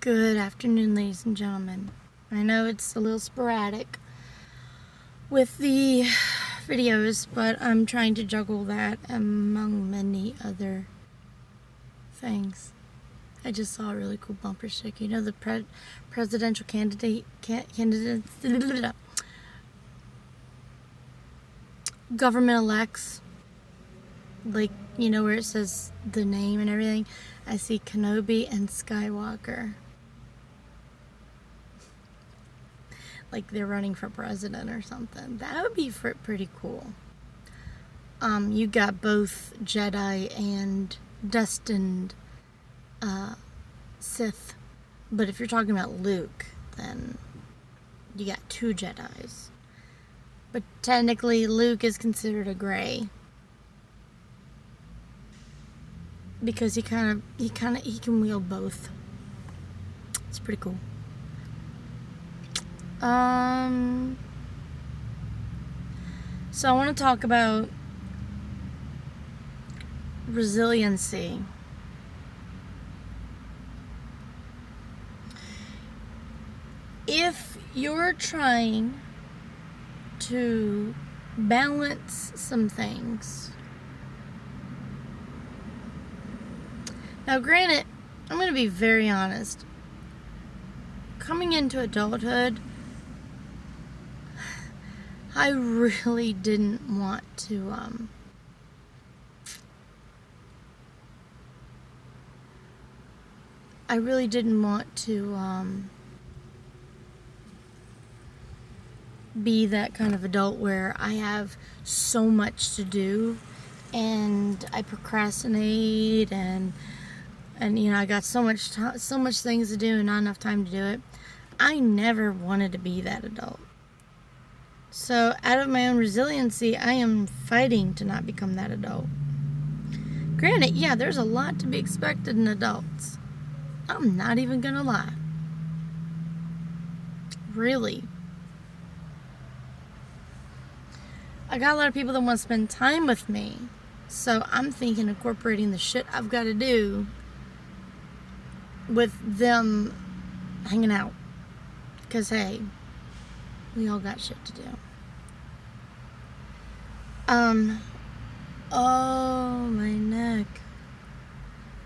Good afternoon, ladies and gentlemen. I know it's a little sporadic with the videos, but I'm trying to juggle that among many other things. I just saw a really cool bumper sticker. You know, the presidential government elects, like, you know, where it says the name and everything. I see Kenobi and Skywalker. Like they're running for president or something. That would be pretty cool. You got both Jedi and destined Sith. But if you're talking about Luke, then you got two Jedis. But technically, Luke is considered a gray. Because he can wield both. It's pretty cool. So I want to talk about resiliency. If you're trying to balance some things. Now, granted, I'm going to be very honest. Coming into adulthood, I really didn't want to, be that kind of adult where I have so much to do and I procrastinate and you know, I got so much things to do and not enough time to do it. I never wanted to be that adult. So out of my own resiliency, I am fighting to not become that adult. Granted, yeah, there's a lot to be expected in adults. I'm not even gonna lie. Really. I got a lot of people that want to spend time with me. So I'm thinking incorporating the shit I've got to do with them hanging out. Because, hey, we all got shit to do. Oh, my neck.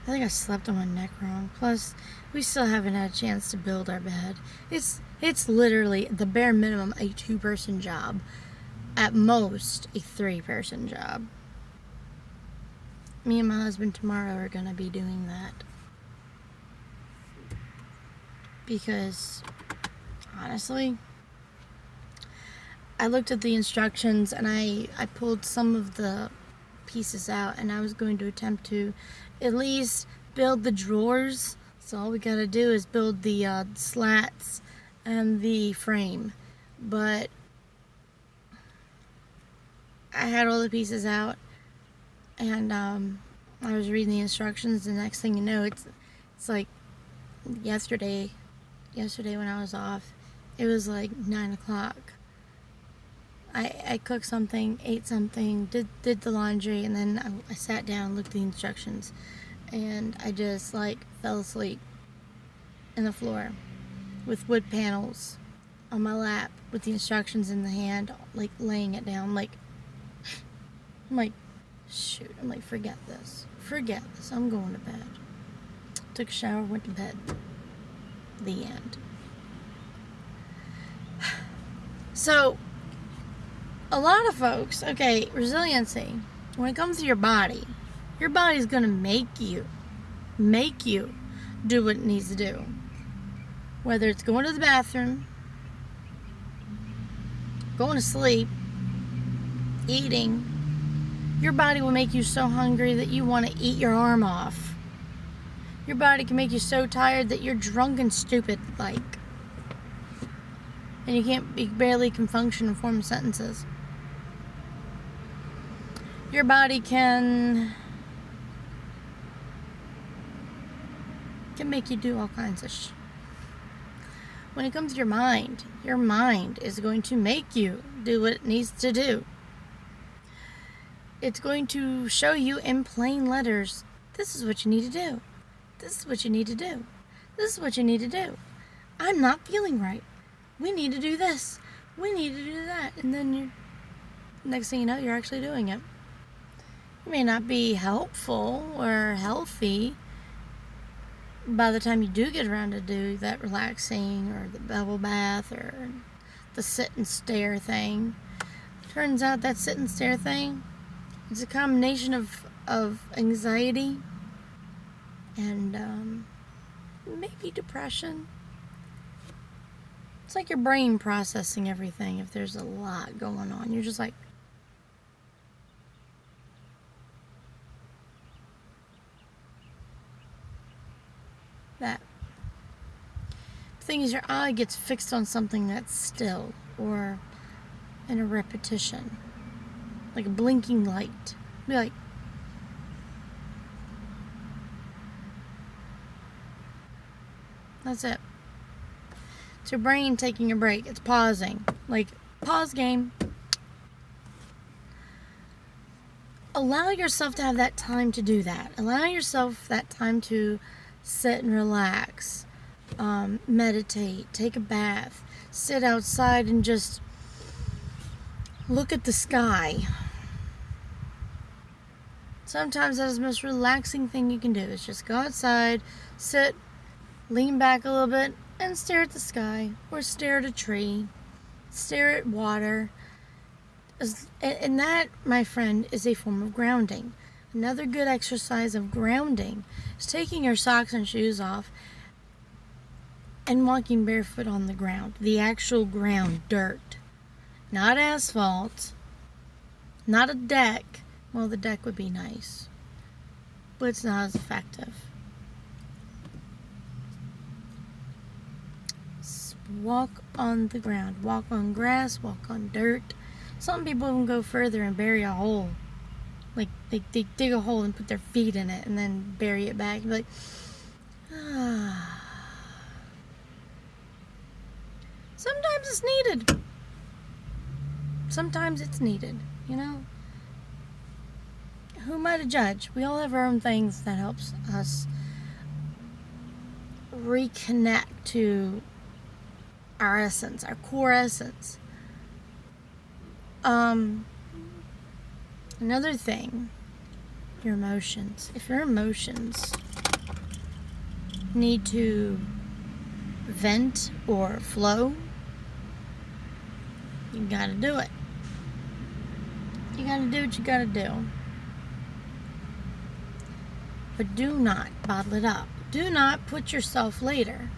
I think I slept on my neck wrong. Plus, we still haven't had a chance to build our bed. It's literally the bare minimum a 2-person job. At most, a 3-person job. Me and my husband tomorrow are going to be doing that. Because, honestly, I looked at the instructions and I pulled some of the pieces out and I was going to attempt to at least build the drawers. So all we got to do is build the slats and the frame. But I had all the pieces out and I was reading the instructions. The next thing you know, it's like yesterday when I was off, it was like 9 o'clock. I cooked something, ate something, did the laundry, and then I sat down, looked at the instructions, and I just like fell asleep in the floor with wood panels on my lap with the instructions in the hand, like laying it down. Like, I'm like, shoot, I'm like, forget this, I'm going to bed. Took a shower, went to bed. The end. So, a lot of folks, okay, resiliency, when it comes to your body's going to make you do what it needs to do. Whether it's going to the bathroom, going to sleep, eating, your body will make you so hungry that you want to eat your arm off. Your body can make you so tired that you're drunk and stupid, like. And you barely can function and form sentences. Your body can make you do all kinds of When it comes to your mind is going to make you do what it needs to do. It's going to show you in plain letters, this is what you need to do. This is what you need to do. This is what you need to do. I'm not feeling right. We need to do this. We need to do that. And then next thing you know, you're actually doing it. It may not be helpful or healthy by the time you do get around to do that relaxing or the bubble bath or the sit and stare thing. Turns out that sit and stare thing, it's a combination of anxiety and maybe depression. It's like your brain processing everything if there's a lot going on. You're just like, that. The thing is, your eye gets fixed on something that's still or in a repetition, like a blinking light. Be like, that's it. It's your brain taking a break. It's pausing. Like, pause game. Allow yourself to have that time to do that. Allow yourself that time to sit and relax, meditate, take a bath, sit outside and just look at the sky. Sometimes that is the most relaxing thing you can do. Is just go outside, sit, lean back a little bit, and stare at the sky, or stare at a tree, stare at water. And that, my friend, is a form of grounding. Another good exercise of grounding is taking your socks and shoes off and walking barefoot on the ground. The actual ground, dirt. Not asphalt. Not a deck. Well, the deck would be nice, but it's not as effective. Walk on the ground. Walk on grass. Walk on dirt. Some people even go further and bury a hole. Like, they dig a hole and put their feet in it and then bury it back. You're like, ah. Sometimes it's needed. Sometimes it's needed, you know? Who am I to judge? We all have our own things that helps us reconnect to our essence, our core essence. Another thing, your emotions. If your emotions need to vent or flow, you gotta do it. You gotta do what you gotta do. But do not bottle it up. Do not put yourself later.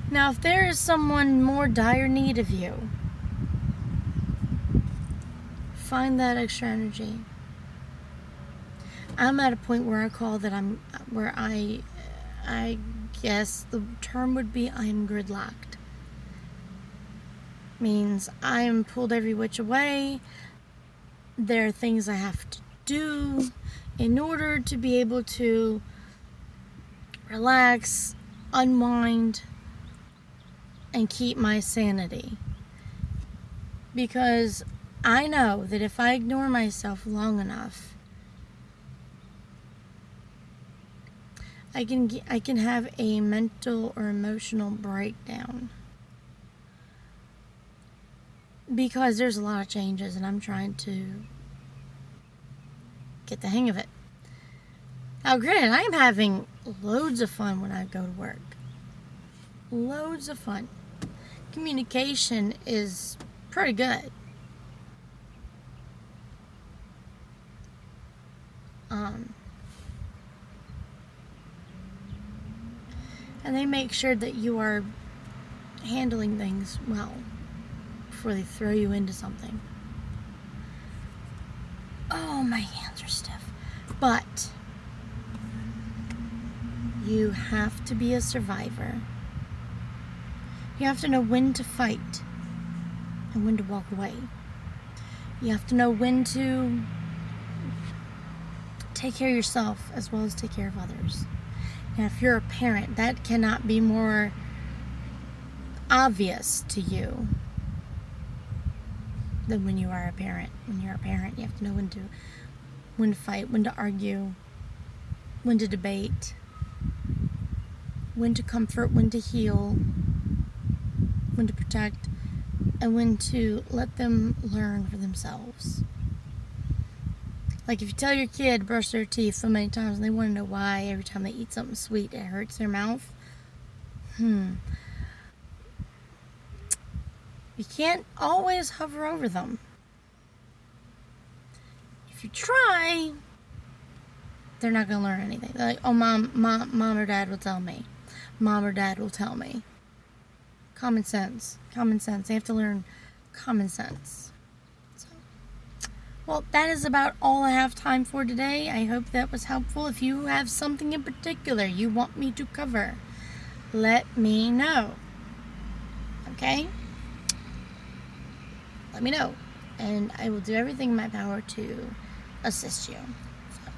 Now, if there is someone more dire need of you, find that extra energy. I'm at a point where I call that I guess the term would be I'm gridlocked. Means I am pulled every which way. There are things I have to do in order to be able to relax, unwind, and keep my sanity. Because I know that if I ignore myself long enough, I can have a mental or emotional breakdown. Because there's a lot of changes and I'm trying to get the hang of it. Now, granted, I am having loads of fun when I go to work. Loads of fun. Communication is pretty good. And they make sure that you are handling things well before they throw you into something. Oh, my hands are stiff. But you have to be a survivor. You have to know when to fight and when to walk away. You have to know when to take care of yourself as well as take care of others. And if you're a parent, that cannot be more obvious to you than when you are a parent. When you're a parent, you have to know when to fight, when to argue, when to debate, when to comfort, when to heal, when to protect, and when to let them learn for themselves. Like if you tell your kid to brush their teeth so many times and they want to know why every time they eat something sweet it hurts their mouth. You can't always hover over them. If you try, they're not going to learn anything. They're like, oh, mom or dad will tell me. Mom or dad will tell me. Common sense. Common sense. They have to learn common sense. So, well, that is about all I have time for today. I hope that was helpful. If you have something in particular you want me to cover, let me know. Okay? Let me know. And I will do everything in my power to assist you. So,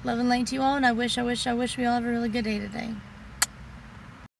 love and light to you all, and I wish we all have a really good day today.